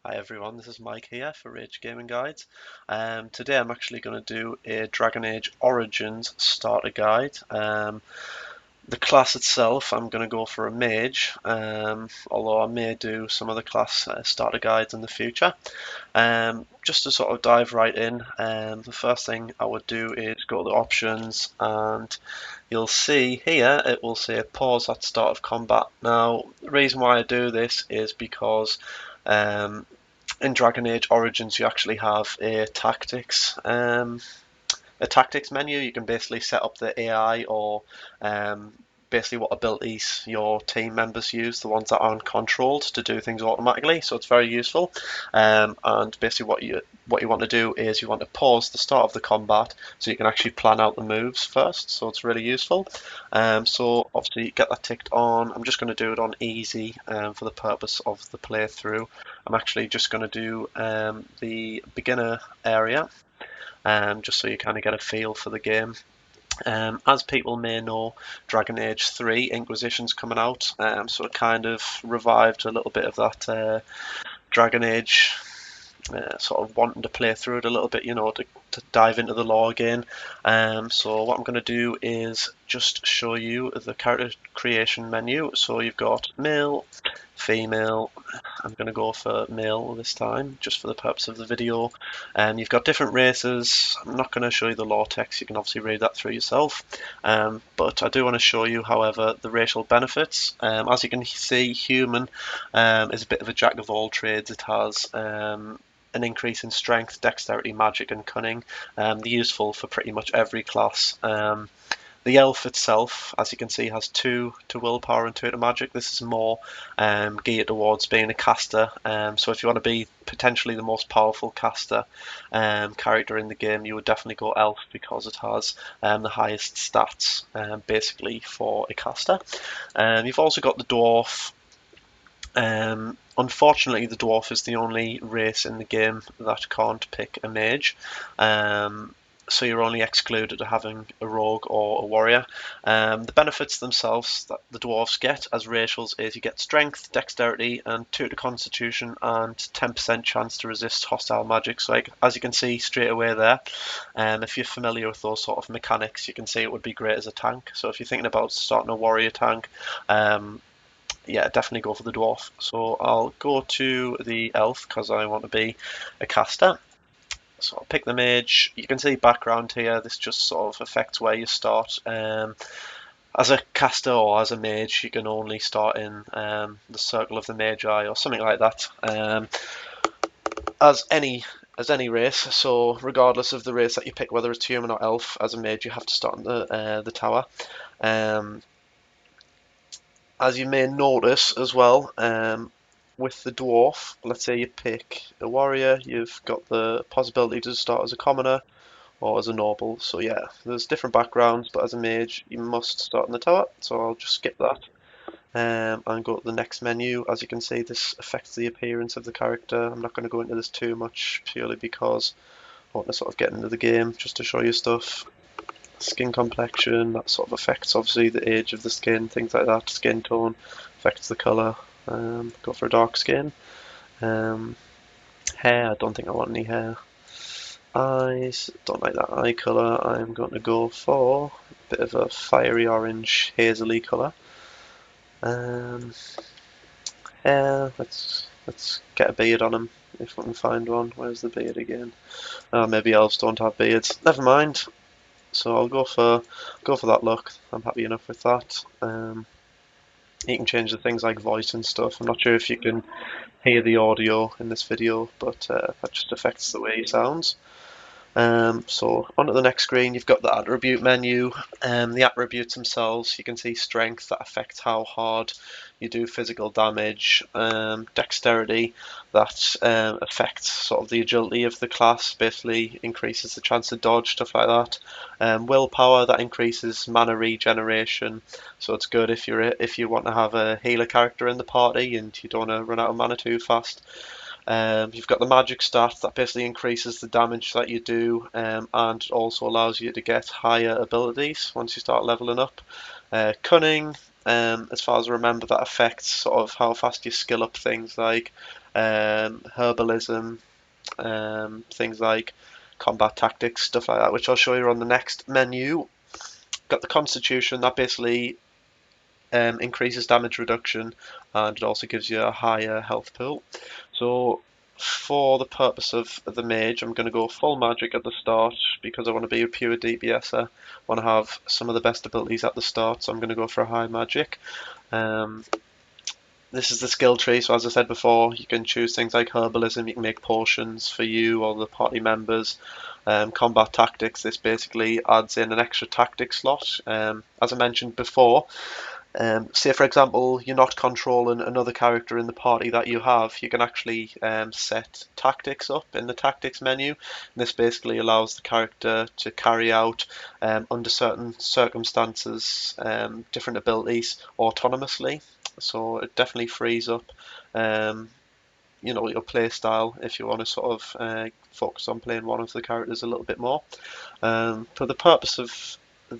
Hi everyone, this is Mike here for Rage Gaming Guides. Today I'm actually going to do a Dragon Age Origins starter guide. The class itself, I'm going to go for a mage, although I may do some other class starter guides in the future. Just to sort of dive right in, the first thing I would do is go to the options, and you'll see here it will say pause at start of combat. Now, the reason why I do this is because um, in Dragon Age Origins you actually have a tactics menu. You can basically set up the AI or um, basically what abilities your team members use, the ones that aren't controlled, to do things automatically. So it's very useful. And basically what you want to do is you want to pause the start of the combat so you can actually plan out the moves first. So it's really useful. So obviously get that ticked on. I'm just going to do it on easy for the purpose of the playthrough. I'm actually just going to do the beginner area, just so you kind of get a feel for the game. As people may know, Dragon Age 3 Inquisition's coming out, so it kind of revived a little bit of that Dragon Age sort of wanting to play through it a little bit, to dive into the lore again. So what I'm going to do is just show you the character creation menu. So you've got male, female. I'm going to go for male this time, just for the purpose of the video. You've got different races. I'm not going to show you the lore text. You can obviously read that through yourself. But I do want to show you, however, the racial benefits. As you can see, human is a bit of a jack of all trades. It has an increase in strength, dexterity, magic, and cunning. They're useful for pretty much every class. The elf itself, as you can see, has 2 to willpower and 2 to magic. This is more geared towards being a caster. So if you want to be potentially the most powerful caster character in the game, you would definitely go elf because it has the highest stats, basically, for a caster. You've also got the dwarf. Unfortunately, the dwarf is the only race in the game that can't pick a mage. So you're only excluded to having a rogue or a warrior. The benefits themselves that the dwarves get as racials is you get strength, dexterity, and 2 to constitution, and 10% chance to resist hostile magic. So as you can see straight away there, if you're familiar with those sort of mechanics, you can see it would be great as a tank. So if you're thinking about starting a warrior tank, yeah, definitely go for the dwarf. So I'll go to the elf because I want to be a caster. So I'll pick the mage. You can see background here. This just sort of affects where you start. As a caster or as a mage, you can only start in the circle of the Magi or something like that. As any race, so regardless of the race that you pick, whether it's human or elf, as a mage you have to start in the tower. As you may notice as well, with the dwarf, let's say you pick a warrior, you've got the possibility to start as a commoner or as a noble. So yeah, there's different backgrounds, but as a mage, you must start in the tower. So I'll just skip that and go to the next menu. As you can see, this affects the appearance of the character. I'm not going to go into this too much, purely because I want to sort of get into the game, just to show you stuff. Skin complexion, that sort of affects obviously the age of the skin, things like that. Skin tone affects the colour. Go for a dark skin. Um, Hair, I don't think I want any hair. Eyes, don't like that eye colour. I'm going to go for a bit of a fiery orange, hazily colour. Hair, let's get a beard on him if we can find one. Where's the beard again? Oh, maybe elves don't have beards. Never mind. So I'll go for that look. I'm happy enough with that. You can change the things like voice and stuff. I'm not sure if you can hear the audio in this video, but that just affects the way he sounds. So onto the next screen, you've got the attribute menu. The attributes themselves, you can see strength, that affects how hard you do physical damage. Dexterity, that affects sort of the agility of the class, basically increases the chance to dodge, stuff like that. Willpower, that increases mana regeneration, so it's good if you want to have a healer character in the party and you don't want to run out of mana too fast. You've got the magic stat that basically increases the damage that you do, and also allows you to get higher abilities once you start leveling up. Cunning, as far as I remember, that affects sort of how fast you skill up things like herbalism, things like combat tactics, stuff like that, which I'll show you on the next menu. Got the Constitution, that basically increases damage reduction, and it also gives you a higher health pool. So for the purpose of the mage, I'm going to go full magic at the start because I want to be a pure DPSer. I want to have some of the best abilities at the start, so I'm going to go for a high magic. This is the skill tree, so as I said before, you can choose things like herbalism, you can make potions for you or the party members. Combat tactics, this basically adds in an extra tactic slot. As I mentioned before, say for example, you're not controlling another character in the party that you have, you can actually set tactics up in the tactics menu. And this basically allows the character to carry out, under certain circumstances, different abilities autonomously. So it definitely frees up, your play style if you want to sort of focus on playing one of the characters a little bit more. For the purpose of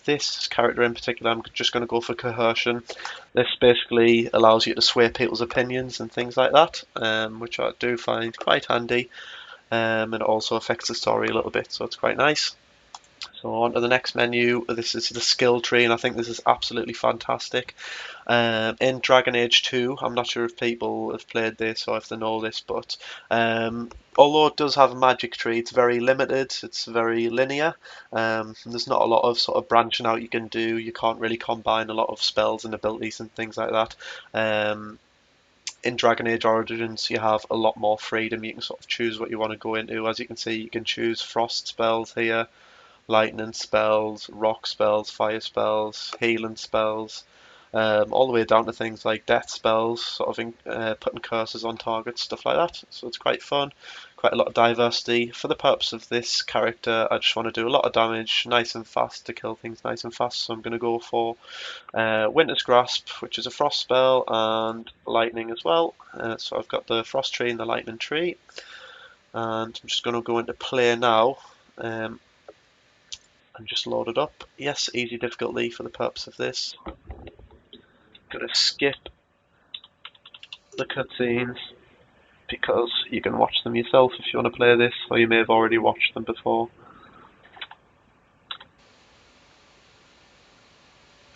this character in particular, I'm just going to go for coercion. This basically allows you to sway people's opinions and things like that, which I do find quite handy, and it also affects the story a little bit, so it's quite nice. So on to the next menu. This is the skill tree, and I think this is absolutely fantastic. In Dragon Age 2, I'm not sure if people have played this or if they know this, but although it does have a magic tree, it's very limited, it's very linear. There's not a lot of sort of branching out you can do. You can't really combine a lot of spells and abilities and things like that. In Dragon Age Origins, you have a lot more freedom. You can sort of choose what you want to go into. As you can see, you can choose frost spells here, lightning spells, rock spells, fire spells, healing spells, all the way down to things like death spells, sort of putting curses on targets, stuff like that. So it's quite fun, quite a lot of diversity. For the purpose of this character, I just want to do a lot of damage, nice and fast, to kill things nice and fast. So I'm going to go for Winter's Grasp, which is a frost spell, and lightning as well. So I've got the frost tree and the lightning tree, and I'm just going to go into play now. And just load it up. Yes, easy difficulty for the purpose of this. Gonna skip the cutscenes because you can watch them yourself if you want to play this, or you may have already watched them before.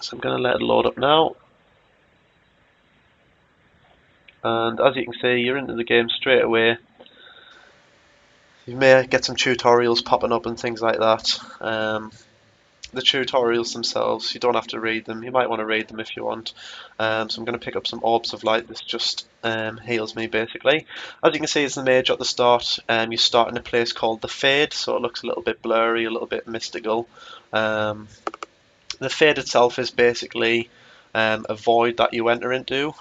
So I'm gonna let it load up now. And as you can see, you're into the game straight away. You may get some tutorials popping up and things like that. The tutorials themselves, you don't have to read them. You might want to read them if you want. So I'm going to pick up some orbs of light. This just heals me basically. As you can see, it's the mage at the start. You start in a place called the Fade, so it looks a little bit blurry, a little bit mystical. The Fade itself is basically a void that you enter into,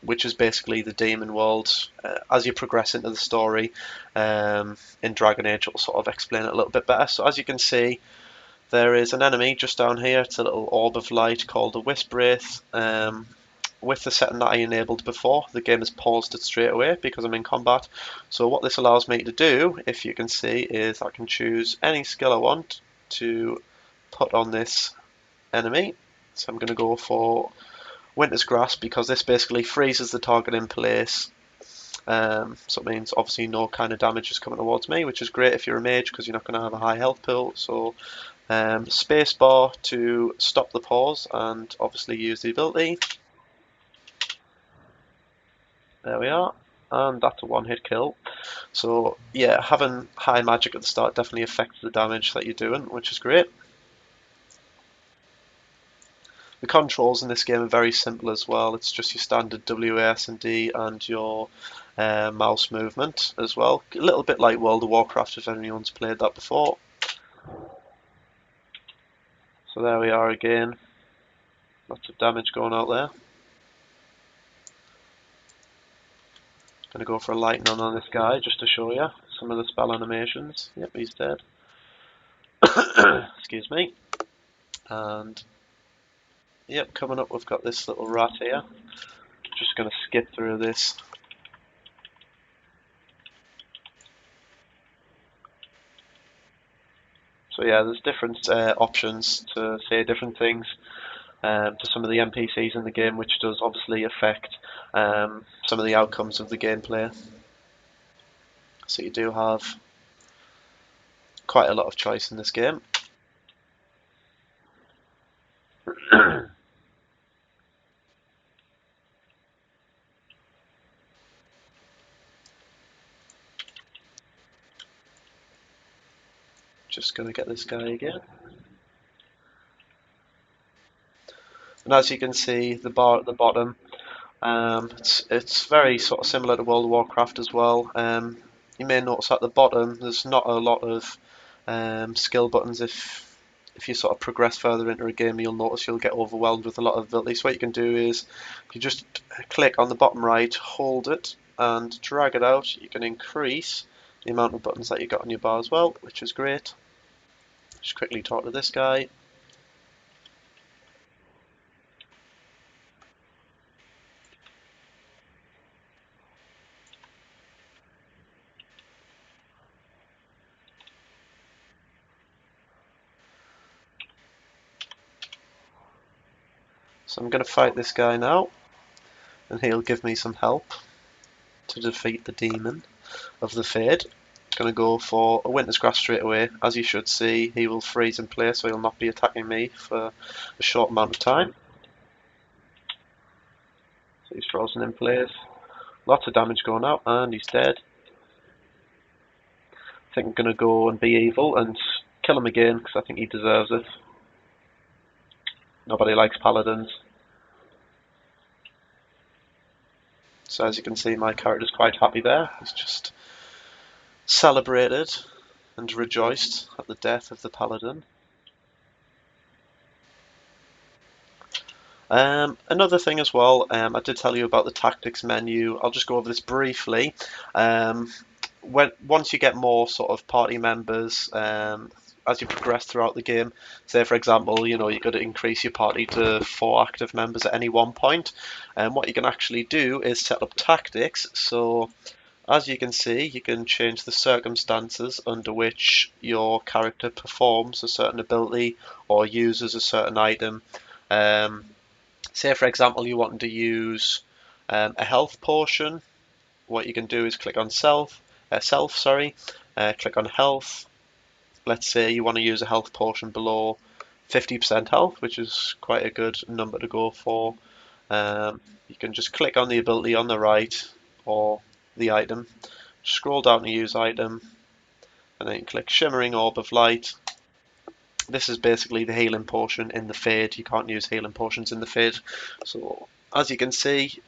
which is basically the demon world. As you progress into the story in Dragon Age, it'll sort of explain it a little bit better. So as you can see, there is an enemy just down here. It's a little orb of light called a Wisp Wraith. With the setting that I enabled before, the game has paused it straight away because I'm in combat. So what this allows me to do, if you can see, is I can choose any skill I want to put on this enemy. So I'm going to go for Winter's Grasp because this basically freezes the target in place. So it means obviously no kind of damage is coming towards me, which is great if you're a mage because you're not going to have a high health pool. So spacebar to stop the pause and obviously use the ability. There we are, and that's a one-hit kill. So yeah, having high magic at the start definitely affects the damage that you're doing, which is great. The controls in this game are very simple as well. It's just your standard W, A, S and D and your mouse movement as well. A little bit like World of Warcraft if anyone's played that before. So there we are again. Lots of damage going out there. Gonna go for a lightning on this guy just to show you some of the spell animations. Yep, he's dead. Excuse me. And yep, coming up we've got this little rat here. Just gonna skip through this. So yeah, there's different options to say different things. to some of the NPCs in the game, which does obviously affect some of the outcomes of the gameplay. So you do have quite a lot of choice in this game. Just going to get this guy again. And as you can see, the bar at the bottom, it's very sort of similar to World of Warcraft as well. You may notice at the bottom there's not a lot of skill buttons. If you sort of progress further into a game, you'll notice you'll get overwhelmed with a lot of abilities. So what you can do is you just click on the bottom right, hold it, and drag it out. You can increase the amount of buttons that you got on your bar as well, which is great. Just quickly talk to this guy. So I'm going to fight this guy now, and he'll give me some help to defeat the demon of the Fade. Going to go for a Winter's Grasp straight away. As you should see, he will freeze in place, so he'll not be attacking me for a short amount of time. So he's frozen in place. Lots of damage going out, and he's dead. I think I'm going to go and be evil and kill him again, because I think he deserves it. Nobody likes paladins. So as you can see, my character's quite happy there. He's just celebrated and rejoiced at the death of the paladin. Another thing as well, I did tell you about the tactics menu. I'll just go over this briefly. Once you get more sort of party members, as you progress throughout the game, say for example, you've got to increase your party to 4 active members at any one point. And what you can actually do is set up tactics. So as you can see, you can change the circumstances under which your character performs a certain ability or uses a certain item. Say for example you want to use a health potion. What you can do is click on click on health. Let's say you want to use a health potion below 50% health, which is quite a good number to go for. You can just click on the ability on the right or the item, scroll down to use item, and then click Shimmering Orb of Light. This is basically the healing potion in the Fade. You can't use healing potions in the Fade. So as you can see,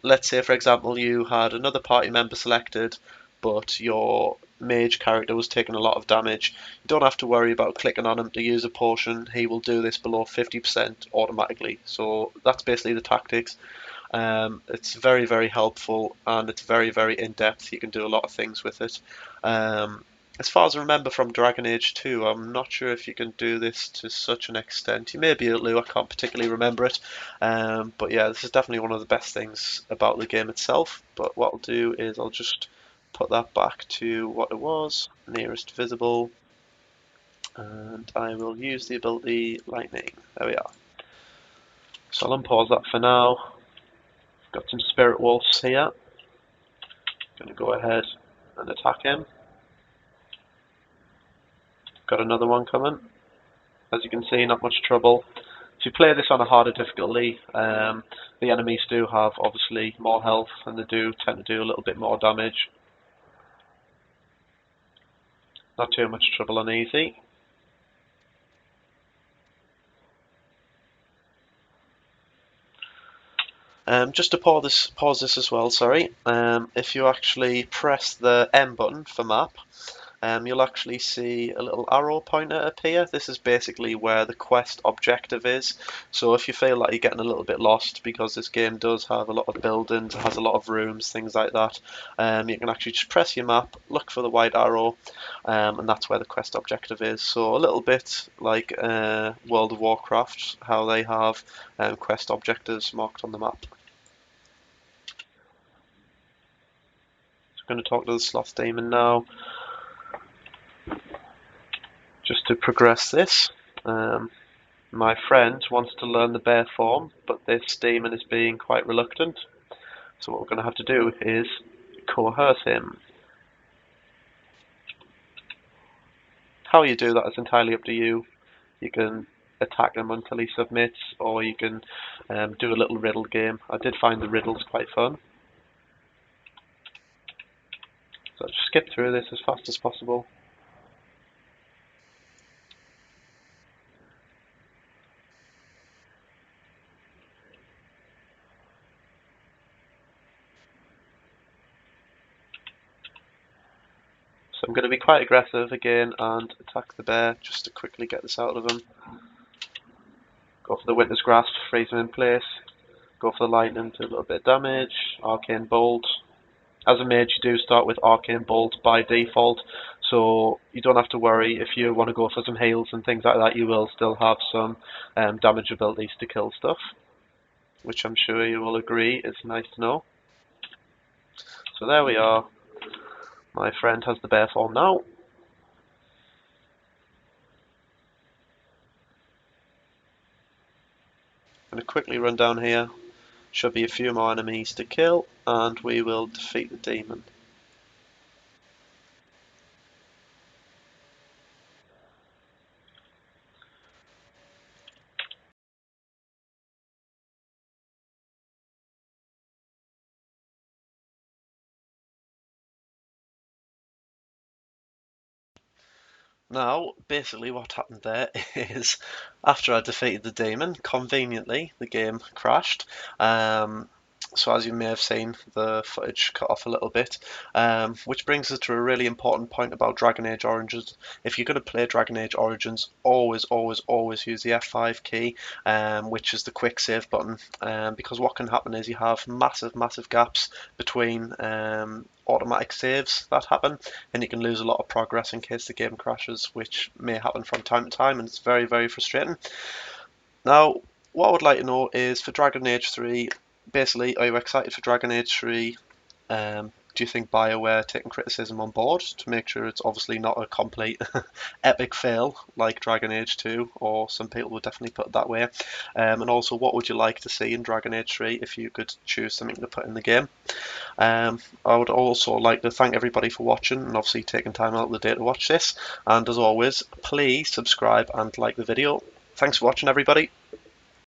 let's say for example you had another party member selected, but your mage character was taking a lot of damage. You don't have to worry about clicking on him to use a potion. He will do this below 50% automatically. So that's basically the tactics. It's very, very helpful, and it's very, very in-depth. You can do a lot of things with it. As far as I remember from Dragon Age 2, I'm not sure if you can do this to such an extent. You may be able to, I can't particularly remember it. But yeah, this is definitely one of the best things about the game itself. But what I'll do is I'll just put that back to what it was, nearest visible, and I will use the ability Lightning. There we are. So I'll unpause that for now. Got some Spirit Wolves here. Going to go ahead and attack him. Got another one coming. As you can see, not much trouble. If you play this on a harder difficulty, the enemies do have obviously more health, and they do tend to do a little bit more damage. Not too much trouble on easy. Just to pause this as well, sorry. If you actually press the M button for map, you'll actually see a little arrow pointer appear. This is basically where the quest objective is. So if you feel like you're getting a little bit lost, because this game does have a lot of buildings, it has a lot of rooms, things like that, you can actually just press your map, look for the white arrow, and that's where the quest objective is. So a little bit like World of Warcraft, how they have quest objectives marked on the map. So I'm going to talk to the Sloth Demon now, just to progress this. My friend wants to learn the bear form, but this demon is being quite reluctant. So what we're going to have to do is coerce him. How you do that is entirely up to you. You can attack him until he submits, or you can do a little riddle game. I did find the riddles quite fun. So just skip through this as fast as possible. So I'm going to be quite aggressive again and attack the bear just to quickly get this out of him. Go for the Winter's Grasp, freeze him in place. Go for the lightning, do a little bit of damage. Arcane Bolt. As a mage, you do start with Arcane Bolt by default, so you don't have to worry if you want to go for some heals and things like that. You will still have some damage abilities to kill stuff, which I'm sure you will agree is nice to know. So there we are. My friend has the bear form now. I'm going to quickly run down here. Should be a few more enemies to kill, and we will defeat the demon. Now, basically what happened there is, after I defeated the demon, conveniently, the game crashed. So as you may have seen, the footage cut off a little bit, which brings us to a really important point about Dragon Age Origins. If you're going to play Dragon Age Origins, always, always, always use the F5 key, which is the quick save button, because what can happen is you have massive, massive gaps between automatic saves that happen, and you can lose a lot of progress in case the game crashes, which may happen from time to time, and it's very, very frustrating. Now, what I would like to know is for Dragon Age 3, basically, are you excited for Dragon Age 3? Do you think BioWare are taking criticism on board to make sure it's obviously not a complete epic fail like Dragon Age 2, or some people would definitely put it that way? And also, what would you like to see in Dragon Age 3 if you could choose something to put in the game? I would also like to thank everybody for watching and obviously taking time out of the day to watch this. And as always, please subscribe and like the video. Thanks for watching, everybody.